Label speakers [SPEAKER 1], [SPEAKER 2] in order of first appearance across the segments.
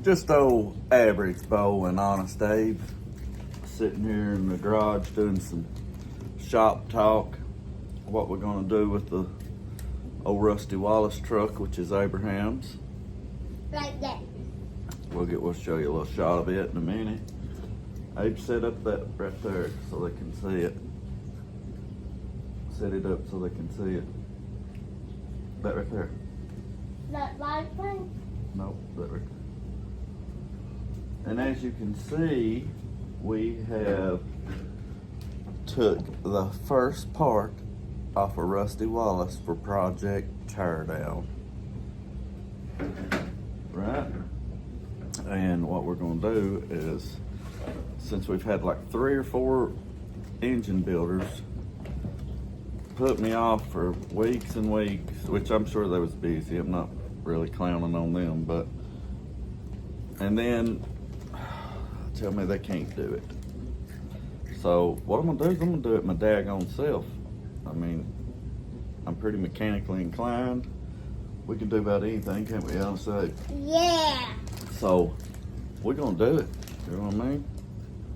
[SPEAKER 1] Just old average Bo and Honest Abe. Sitting here in the garage doing some shop talk. What we're gonna do with the old Rusty Wallace truck, which is Abraham's.
[SPEAKER 2] Like that.
[SPEAKER 1] We'll show you a little shot of it in a minute. Abe, set up that right there so they can see it. Set it up so they can see it. That right there.
[SPEAKER 2] That live thing?
[SPEAKER 1] Nope, that right there. And as you can see, we have took the first part off of Rusty Wallace for Project Teardown. Right? And what we're gonna do is, since we've had like 3 or 4 engine builders put me off for weeks and weeks, which I'm sure they was busy, I'm not really clowning on them, but, and then tell me they can't do it. So what I'm gonna do is I'm gonna do it my daggone self. I mean, I'm pretty mechanically inclined. We can do about anything, can't we, Honest Abe?
[SPEAKER 2] Yeah.
[SPEAKER 1] So we're gonna do it. You know what I mean?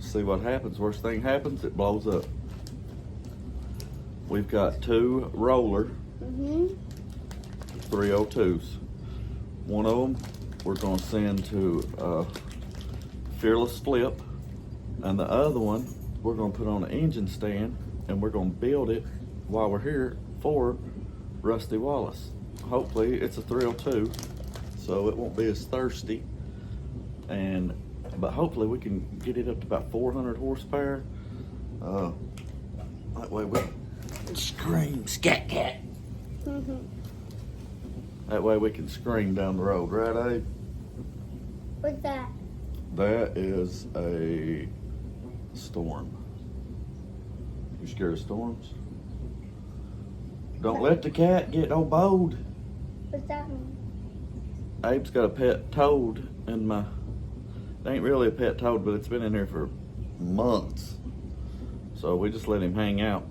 [SPEAKER 1] See what happens. Worst thing happens, it blows up. We've got 2 roller 302s. One of them we're gonna send to Fearless Flip, and the other one we're gonna put on an engine stand, and we're gonna build it while we're here for Rusty Wallace. Hopefully it's a 302, so it won't be as thirsty, but hopefully we can get it up to about 400 horsepower. That way we can scream scat cat. That way we can scream down the road, right, Abe?
[SPEAKER 2] What's that?
[SPEAKER 1] That is a storm. You scared of storms? Don't let the cat get no bold.
[SPEAKER 2] What's that mean?
[SPEAKER 1] Abe's got a pet toad in my, it ain't really a pet toad, but it's been in here for months. So we just let him hang out,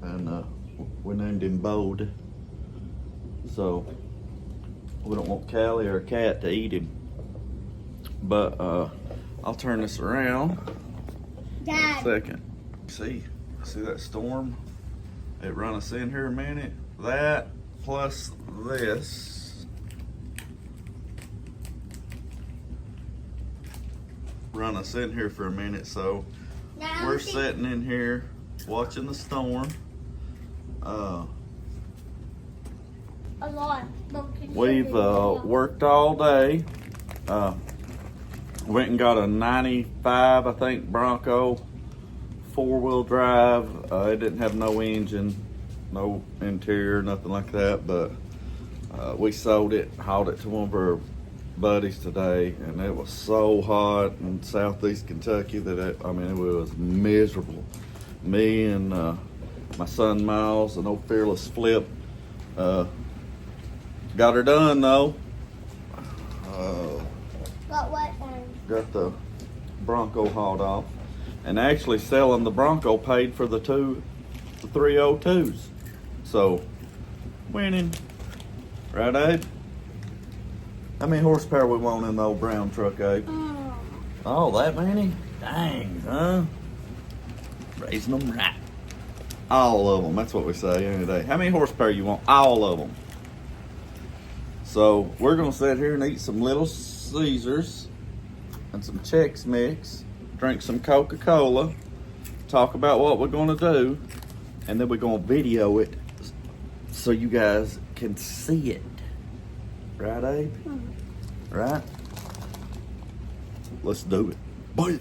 [SPEAKER 1] and we named him Bode. So we don't want Callie or a cat to eat him. But I'll turn this around.
[SPEAKER 2] Dad.
[SPEAKER 1] In a second. See that storm? It run us in here a minute. That plus this run us in here for a minute. So
[SPEAKER 2] Now
[SPEAKER 1] we're sitting in here watching the storm.
[SPEAKER 2] A lot.
[SPEAKER 1] We've worked all day. Went and got a 95, I think, Bronco, 4-wheel drive. It didn't have no engine, no interior, nothing like that, but we sold it, hauled it to one of our buddies today, and it was so hot in southeast Kentucky that it was miserable. Me and my son Miles, an old Fearless Flip, got her done though.
[SPEAKER 2] What one?
[SPEAKER 1] Got the Bronco hauled off, and actually selling the Bronco paid for the 302s. So winning, right, Abe? How many horsepower we want in the old brown truck, Abe? Oh, that many? Dang, huh? Raising them right. All of them. That's what we say any day. How many horsepower you want? All of them. So we're gonna sit here and eat some Little Caesars and some Chex Mix, drink some Coca-Cola, talk about what we're gonna do, and then we're gonna video it so you guys can see it. Right, Abe? Right? Let's do it. Bye.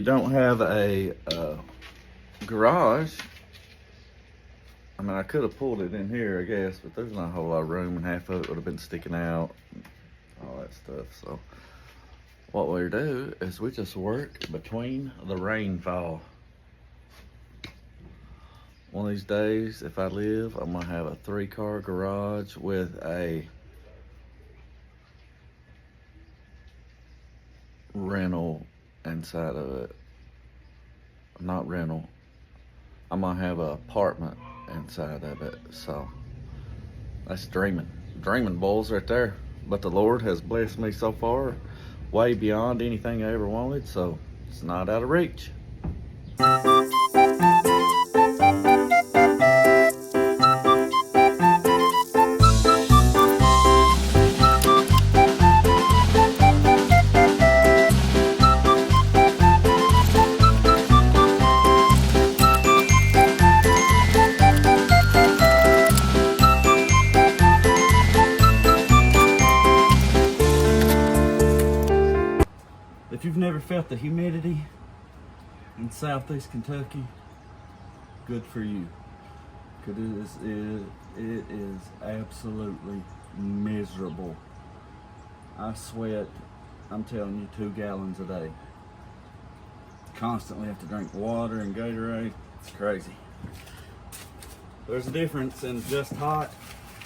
[SPEAKER 1] Don't have a garage. I mean, I could have pulled it in here, I guess, but there's not a whole lot of room, and half of it would have been sticking out, and all that stuff. So what we do is we just work between the rainfall. One of these days, if I live, I'm gonna have a 3-car garage with a rental inside of it. Not rental. I'm gonna have an apartment inside of it. So that's dreaming boys right there. But the Lord has blessed me so far, way beyond anything I ever wanted. So it's not out of reach. If you've never felt the humidity in southeast Kentucky, good for you. Because it is absolutely miserable. I sweat, I'm telling you, 2 gallons a day. Constantly have to drink water and Gatorade. It's crazy. There's a difference in just hot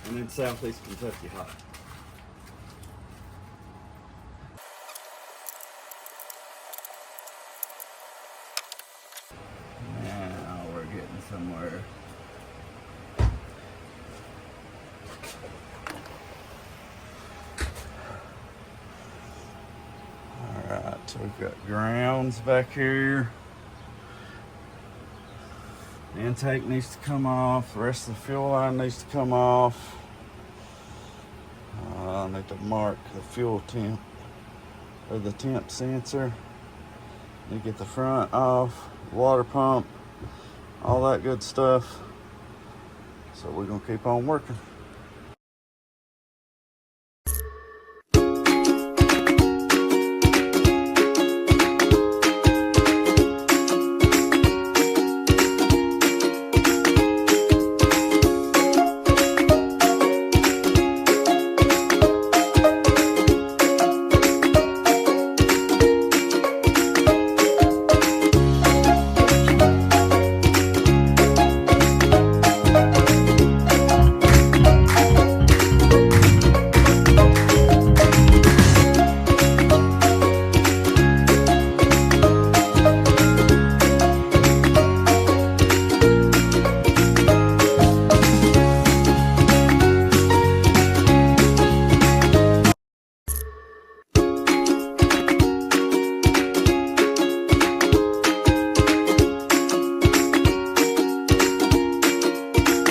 [SPEAKER 1] and in southeast Kentucky hot. Now we're getting somewhere. Alright, so we've got grounds back here. The intake needs to come off. The rest of the fuel line needs to come off. I need to mark the fuel temp or the temp sensor. Need to get the front off, water pump, all that good stuff. So we're gonna keep on working.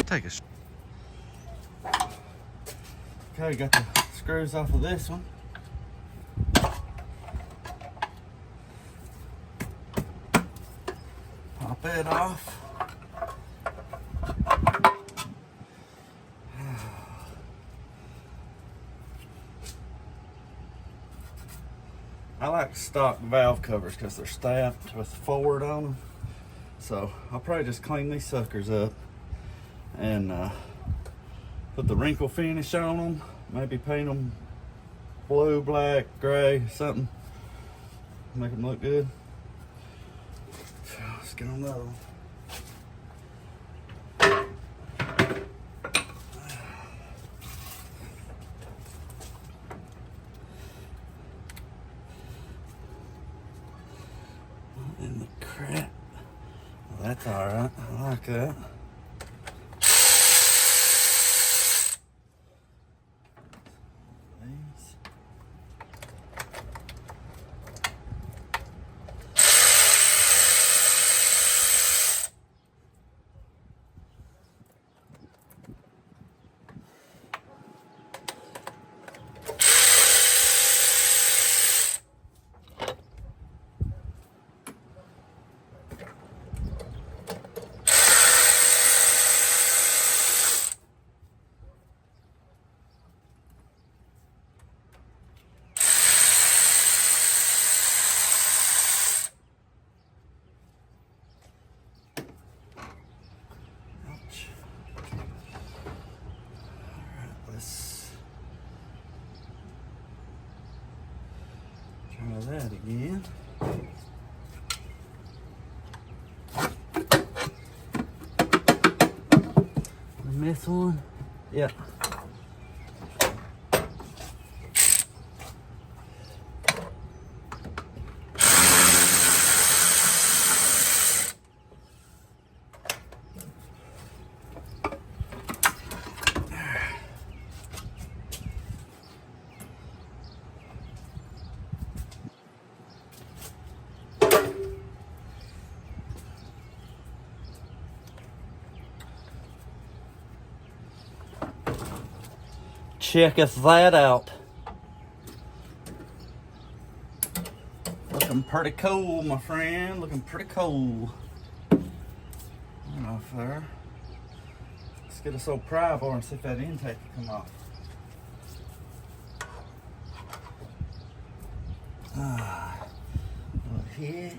[SPEAKER 1] Take a Okay, got the screws off of this one. Pop it off. I like stock valve covers because they're stamped with forward on them. So I'll probably just clean these suckers up and put the wrinkle finish on them. Maybe paint them blue, black, gray, something. Make them look good. So let's get on the other one. And the crap. Well, that's all right. I like that. These. Try that again. Miss one? Yeah. Check us that out. Looking pretty cool, my friend. Looking pretty cool. Off there. Let's get this old pry bar and see if that intake can come off. Look here.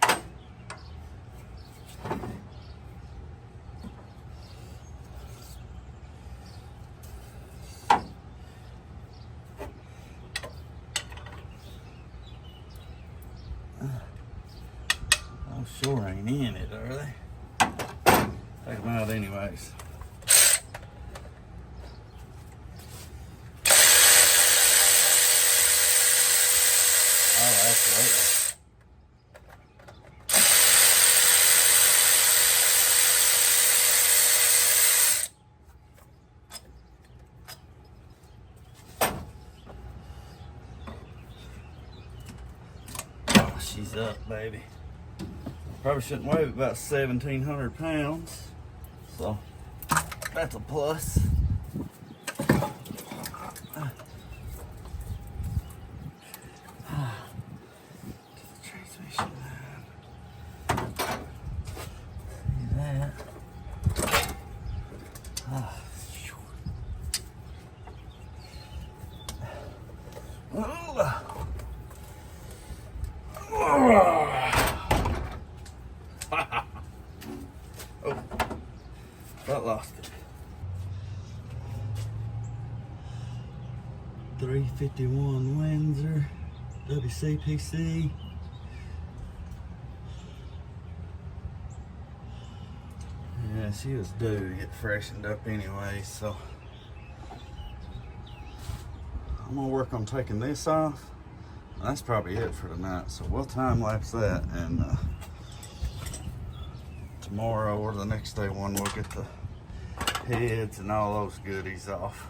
[SPEAKER 1] Oh, sure ain't in it, are they? Take them out anyways. Oh, absolutely. Oh, she's up, baby. Probably shouldn't weigh about 1,700 pounds, so that's a plus. Transmission line. See that? Oh, about lost it. 351 Windsor, WCPC. Yeah, she was due to get freshened up anyway, so I'm gonna work on taking this off. That's probably it for tonight, so we'll time lapse that, and tomorrow or the next day we'll get the heads and all those goodies off.